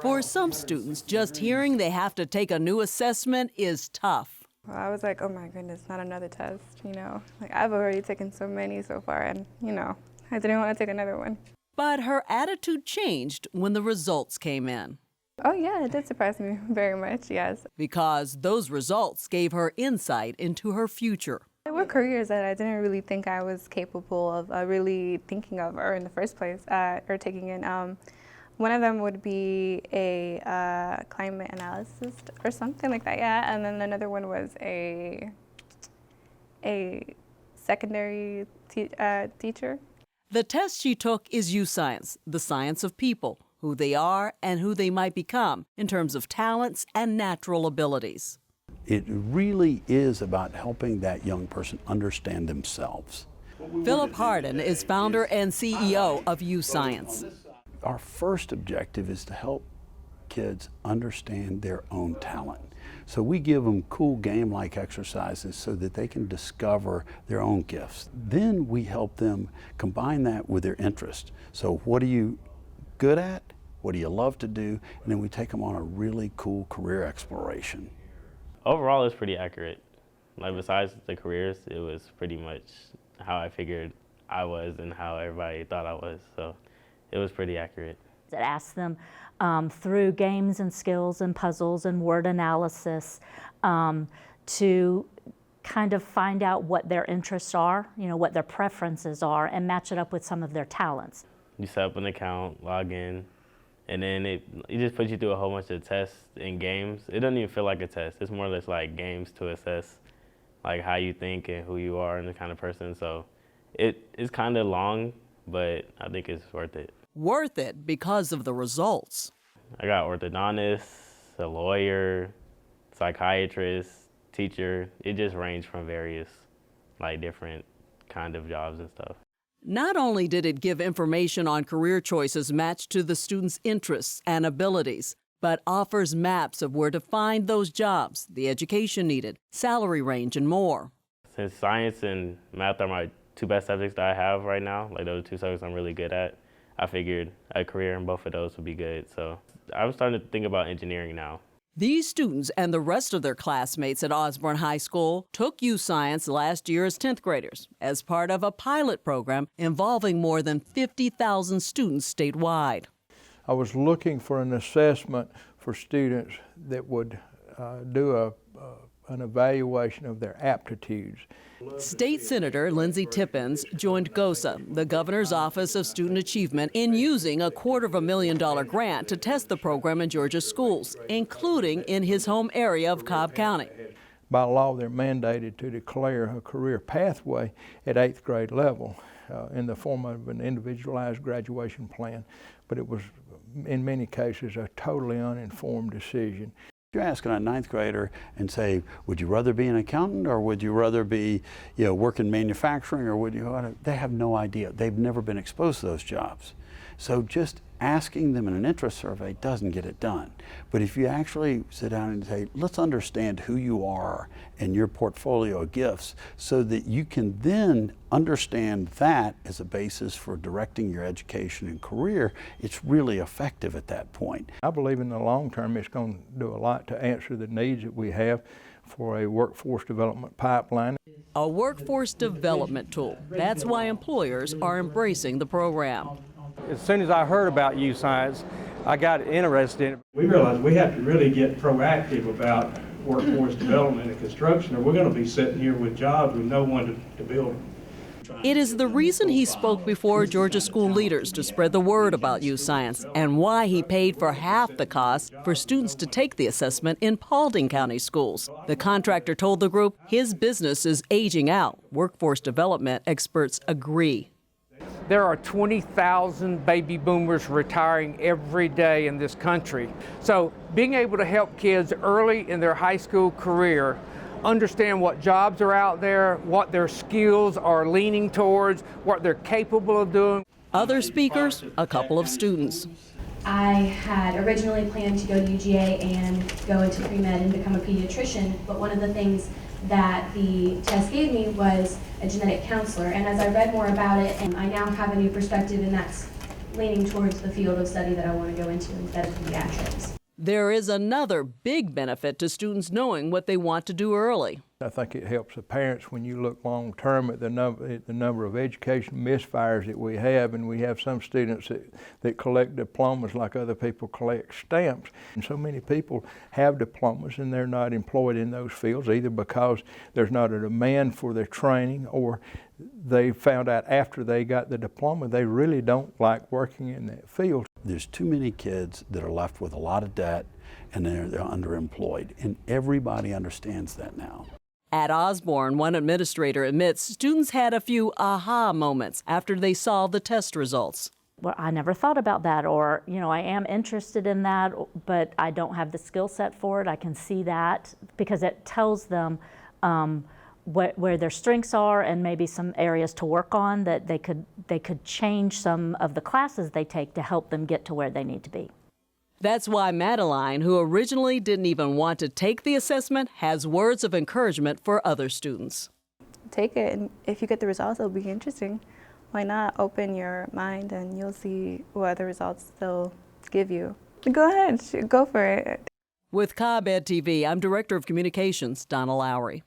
For some students, just hearing they have to take a new assessment is tough. Well, I was like, oh my goodness, not another test, Like I've already taken so many so far and, I didn't want to take another one. But her attitude changed when the results came in. Oh yeah, it did surprise me very much, yes. Because those results gave her insight into her future. There were careers that I didn't really think I was capable of really thinking of or in the first place, or taking in. One of them would be a climate analysis or something like that, yeah. And then another one was a secondary teacher. The test she took is Youscience, the science of people, who they are and who they might become in terms of talents and natural abilities. It really is about helping that young person understand themselves. Philip Hardin is founder and CEO of Youscience. Our first objective is to help kids understand their own talent. So we give them cool game-like exercises so that they can discover their own gifts. Then we help them combine that with their interest. So what are you good at? What do you love to do? And then we take them on a really cool career exploration. Overall, it's pretty accurate. Like besides the careers, it was pretty much how I figured I was and how everybody thought I was. So it was pretty accurate. It asks them through games and skills and puzzles and word analysis to kind of find out what their interests are, what their preferences are, and match it up with some of their talents. You set up an account, log in, and then it just puts you through a whole bunch of tests and games. It doesn't even feel like a test. It's more or less like games to assess like how you think and who you are and the kind of person. So it's kind of long, but I think it's worth it. Worth it because of the results. I got orthodontist, a lawyer, psychiatrist, teacher. It just ranged from various different kind of jobs and stuff. Not only did it give information on career choices matched to the students' interests and abilities, but offers maps of where to find those jobs, the education needed, salary range, and more. Since science and math are my two best subjects that I have right now, those two subjects I'm really good at, I figured a career in both of those would be good. So I was starting to think about engineering now. These students and the rest of their classmates at Osborne High School took Youscience last year as 10th graders as part of a pilot program involving more than 50,000 students statewide. I was looking for an assessment for students that would do an evaluation of their aptitudes. State Senator Lindsey Tippins joined GOSA, the Governor's Office of Student Achievement, in using a $250,000 grant to test the program in Georgia schools, including in his home area of Cobb County. By law, they're mandated to declare a career pathway at 8th grade level in the form of an individualized graduation plan, but it was, in many cases, a totally uninformed decision. You're asking a 9th grader and say, would you rather be an accountant or would you rather be, work in manufacturing, or would you, they have no idea. They've never been exposed to those jobs. So just asking them in an interest survey doesn't get it done. But if you actually sit down and say, let's understand who you are and your portfolio of gifts so that you can then understand that as a basis for directing your education and career, it's really effective at that point. I believe in the long term it's going to do a lot to answer the needs that we have for a workforce development pipeline. A workforce development tool. That's why employers are embracing the program. As soon as I heard about Youscience, I got interested in it. We realized we have to really get proactive about workforce development and construction, or we're going to be sitting here with jobs with no one to build them. It is the reason he spoke before Georgia school leaders to spread the word about Youscience and why he paid for half the cost for students to take the assessment in Paulding County schools. The contractor told the group his business is aging out. Workforce development experts agree. There are 20,000 baby boomers retiring every day in this country. So being able to help kids early in their high school career understand what jobs are out there, what their skills are leaning towards, what they're capable of doing. Other speakers, a couple of students. I had originally planned to go to UGA and go into pre-med and become a pediatrician, but one of the things that the test gave me was a genetic counselor, and as I read more about it, and I now have a new perspective, and that's leaning towards the field of study that I want to go into instead of pediatrics. There is another big benefit to students knowing what they want to do early. I think it helps the parents when you look long term at the number of education misfires that we have, and we have some students that collect diplomas like other people collect stamps. And so many people have diplomas and they're not employed in those fields, either because there's not a demand for their training, or they found out after they got the diploma they really don't like working in that field. There's too many kids that are left with a lot of debt and they're underemployed, and everybody understands that now. At Osborne, one administrator admits students had a few aha moments after they saw the test results. Well, I never thought about that, or, you know, I am interested in that, but I don't have the skill set for it. I can see that because it tells them where their strengths are and maybe some areas to work on, that they could change some of the classes they take to help them get to where they need to be. That's why Madeline, who originally didn't even want to take the assessment, has words of encouragement for other students. Take it, and if you get the results, it'll be interesting. Why not open your mind and you'll see what the results they'll give you. Go ahead, go for it. With Cobb Ed TV, I'm Director of Communications, Donna Lowry.